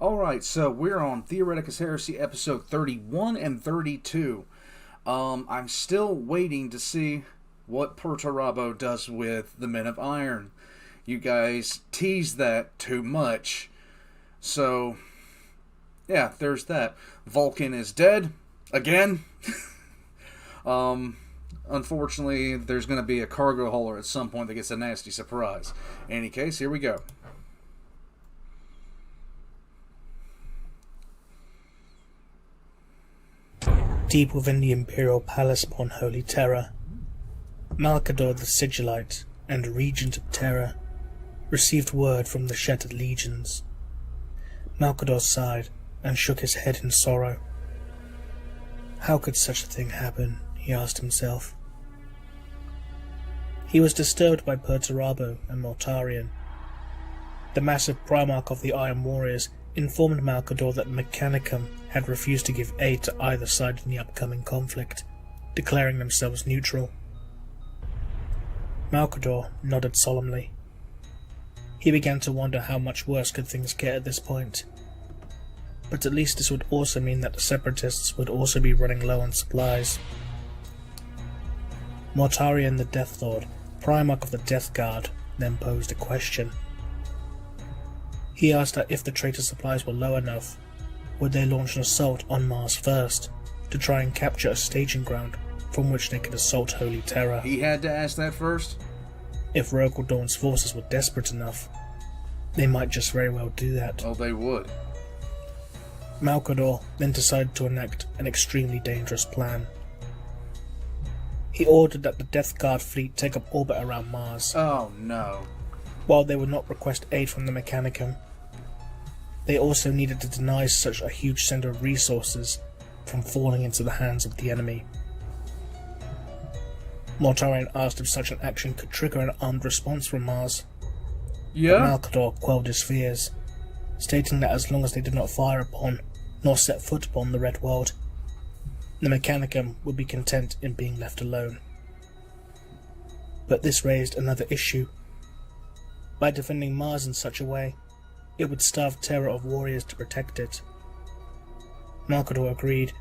Alright, so we're on Theoreticus Heresy episode 31 and 32. I'm still waiting to see what Perturabo does with the Men of Iron. You guys tease that too much. So, yeah, there's that. Vulcan is dead. Again. Unfortunately, there's going to be a cargo hauler at some point that gets a nasty surprise. In any case, here we go. Deep within the Imperial Palace upon Holy Terra, Malcador the Sigillite and Regent of Terra received word from the Shattered Legions. Malcador sighed and shook his head in sorrow. How could such a thing happen, he asked himself. He was disturbed by Perturabo and Mortarion. The massive Primarch of the Iron Warriors informed Malcador that Mechanicum had refused to give aid to either side in the upcoming conflict, declaring themselves neutral. Malcador nodded solemnly. He began to wonder how much worse could things get at this point. But at least this would also mean that the Separatists would also be running low on supplies. Mortarion the Death Lord, Primarch of the Death Guard, then posed a question. He asked that if the traitor supplies were low enough, would they launch an assault on Mars first, to try and capture a staging ground from which they could assault Holy Terra. He had to ask that first? If Rogal Dawn's forces were desperate enough, they might just very well do that. Oh, they would. Malcador then decided to enact an extremely dangerous plan. He ordered that the Death Guard fleet take up orbit around Mars. Oh, no. While they would not request aid from the Mechanicum, they also needed to deny such a huge centre of resources from falling into the hands of the enemy. Mortarion asked if such an action could trigger an armed response from Mars. Yeah? But Malcador quelled his fears, stating that as long as they did not fire upon, nor set foot upon the Red World, the Mechanicum would be content in being left alone. But this raised another issue. By defending Mars in such a way, it would starve Terra of warriors to protect it. Malcador agreed,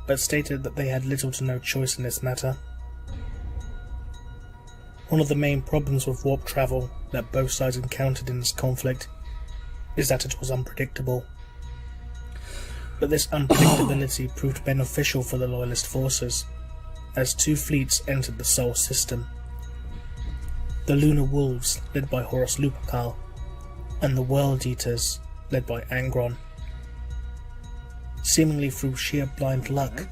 but stated that they had little to no choice in this matter. One of the main problems with warp travel that both sides encountered in this conflict is that it was unpredictable. But this unpredictability proved beneficial for the Loyalist forces, as two fleets entered the Sol system. The Lunar Wolves, led by Horus Lupercal, and the World Eaters, led by Angron. Seemingly through sheer blind luck,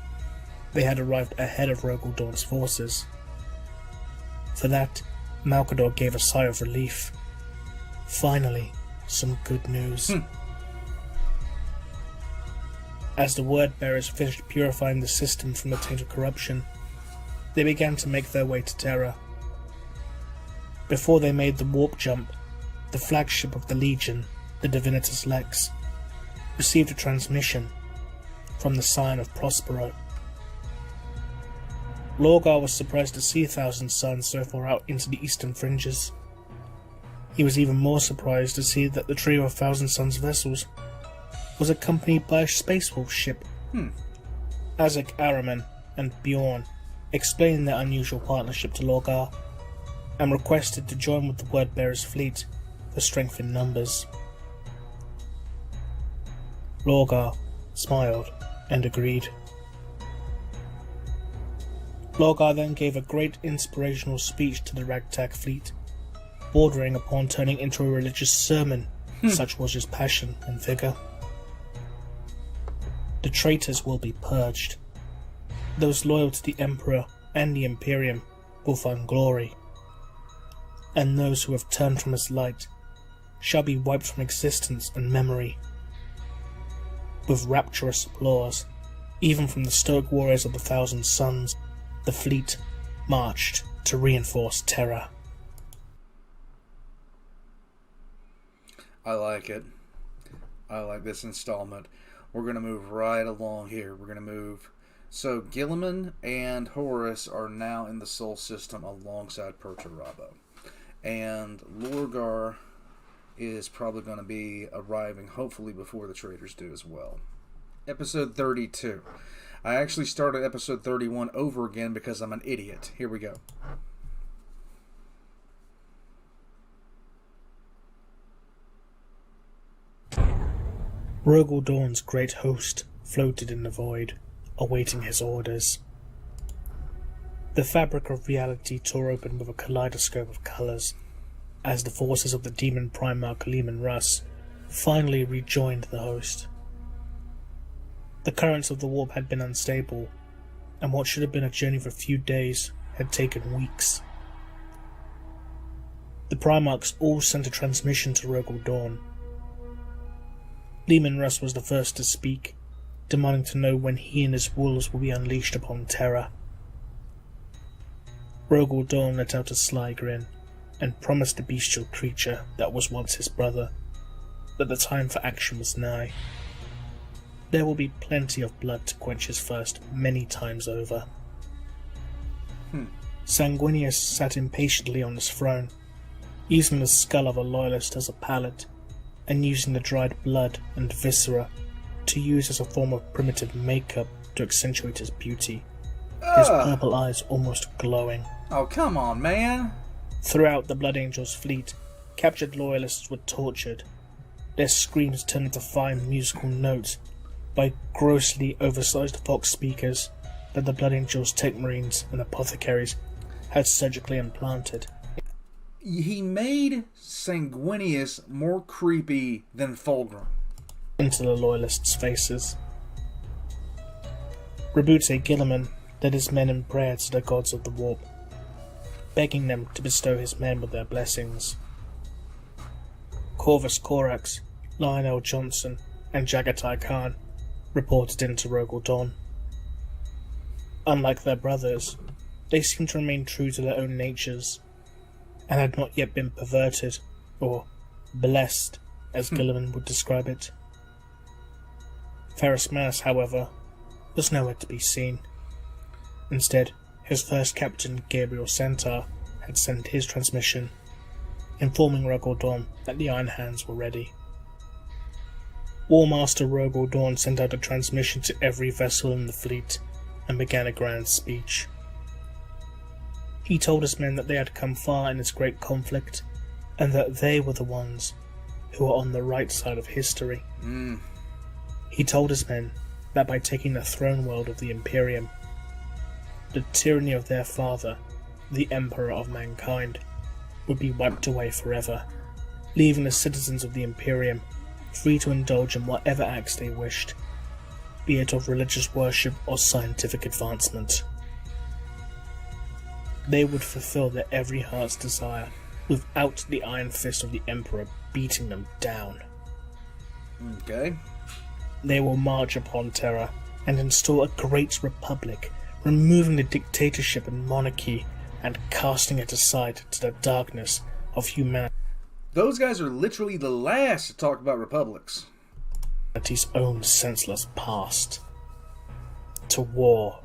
they had arrived ahead of Rogal Dawn's forces. For that, Malcador gave a sigh of relief. Finally, some good news. As the Word-Bearers finished purifying the system from the taint of corruption, they began to make their way to Terra. Before they made the warp jump, the flagship of the Legion, the Divinitas Lex, received a transmission from the Scion of Prospero. Lorgar was surprised to see Thousand Suns so far out into the eastern fringes. He was even more surprised to see that the trio of Thousand Suns vessels was accompanied by a Space Wolf ship. Azek Araman and Bjorn explained their unusual partnership to Lorgar, and requested to join with the Word-Bearers' fleet for strength in numbers. Lorgar smiled and agreed. Lorgar then gave a great inspirational speech to the ragtag fleet, bordering upon turning into a religious sermon, such was his passion and vigour. The traitors will be purged. Those loyal to the Emperor and the Imperium will find glory, and those who have turned from his light shall be wiped from existence and memory. With rapturous applause, even from the stoic warriors of the Thousand Suns, the fleet marched to reinforce Terra. I like it. I like this installment. We're going to move right along here. We're going to move. So Guilliman and Horus are now in the Sol system alongside Perturabo. And Lorgar is probably going to be arriving, hopefully before the traders do as well. Episode 32. I actually started episode 31 over again because I'm an idiot. Here we go. Rogel Dawn's great host floated in the void, awaiting his orders. The fabric of reality tore open with a kaleidoscope of colours, as the forces of the demon Primarch Leman Russ finally rejoined the host. The currents of the warp had been unstable, and what should have been a journey of a few days had taken weeks. The Primarchs all sent a transmission to Rogel Dawn. Leman Russ was the first to speak, demanding to know when he and his wolves will be unleashed upon Terra. Rogel Dawn let out a sly grin, and promised the bestial creature that was once his brother that the time for action was nigh. There will be plenty of blood to quench his thirst many times over. Sanguinius sat impatiently on his throne, using the skull of a loyalist as a pallet, and using the dried blood and viscera to use as a form of primitive makeup to accentuate his beauty, his purple eyes almost glowing. Oh, come on, man! Throughout the Blood Angels' fleet, captured loyalists were tortured, their screams turned into fine musical notes by grossly oversized vox speakers that the Blood Angels' tech marines and apothecaries had surgically implanted. He made Sanguinius more creepy than Fulgrim. Into the loyalists' faces. Rabute Gilliman led his men in prayer to the gods of the warp, begging them to bestow his men with their blessings. Corvus Corax, Lionel Johnson, and Jagatai Khan reported into Rogel Dawn. Unlike their brothers, they seemed to remain true to their own natures, and had not yet been perverted, or blessed, as Gilliman would describe it. Ferrus Manus, however, was nowhere to be seen. Instead, his first captain, Gabriel Centaur, had sent his transmission, informing Rogel Dawn that the Iron Hands were ready. War Master Rogel Dawn sent out a transmission to every vessel in the fleet and began a grand speech. He told his men that they had come far in this great conflict, and that they were the ones who were on the right side of history. He told his men that by taking the throne world of the Imperium, the tyranny of their father, the Emperor of mankind, would be wiped away forever, leaving the citizens of the Imperium free to indulge in whatever acts they wished, be it of religious worship or scientific advancement. They would fulfill their every heart's desire without the iron fist of the Emperor beating them down. Okay. They will march upon Terra and install a great republic, removing the dictatorship and monarchy and casting it aside to the darkness of humanity. Those guys are literally the last to talk about republics. Humanity's own senseless past. To war,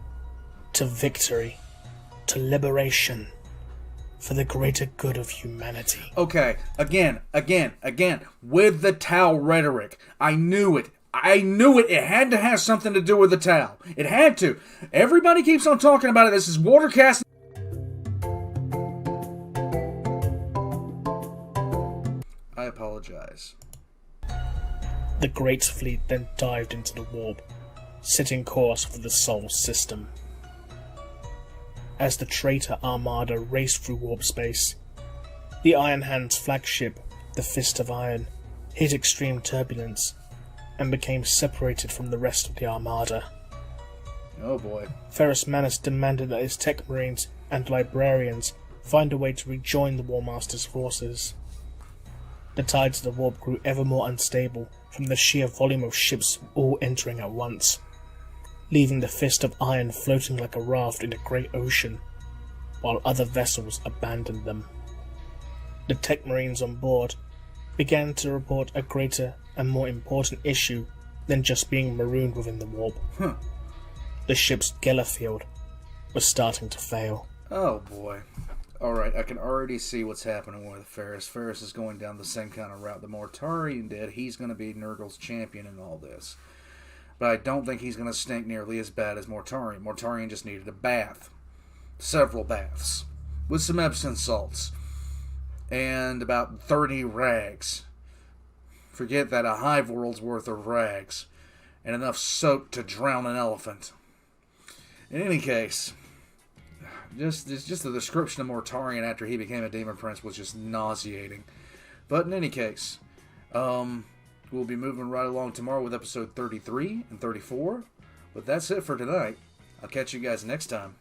to victory, to liberation, for the greater good of humanity. Okay, again, with the Tau rhetoric. I knew it. It had to have something to do with the Tau. It had to. Everybody keeps on talking about it. This is Watercast. I apologize. The Great Fleet then dived into the warp, setting course for the Sol system. As the traitor Armada raced through warp space, the Iron Hand's flagship, the Fist of Iron, hit extreme turbulence and became separated from the rest of the Armada. Oh boy. Ferrus Manus demanded that his tech marines and librarians find a way to rejoin the War Master's forces. The tides of the warp grew ever more unstable from the sheer volume of ships all entering at once, leaving the Fist of Iron floating like a raft in a great ocean, while other vessels abandoned them. The tech marines on board began to report a greater and more important issue than just being marooned within the warp. The ship's Gellerfield was starting to fail. Oh boy. Alright, I can already see what's happening with Ferris. Ferris is going down the same kind of route that Mortarion did. He's going to be Nurgle's champion in all this. But I don't think he's going to stink nearly as bad as Mortarion. Mortarion just needed a bath. Several baths. With some Epsom salts. And about 30 rags. Forget that, a hive world's worth of rags. And enough soap to drown an elephant. In any case, just the description of Mortarion after he became a Demon Prince was just nauseating. But in any case, we'll be moving right along tomorrow with episode 33 and 34. But that's it for tonight. I'll catch you guys next time.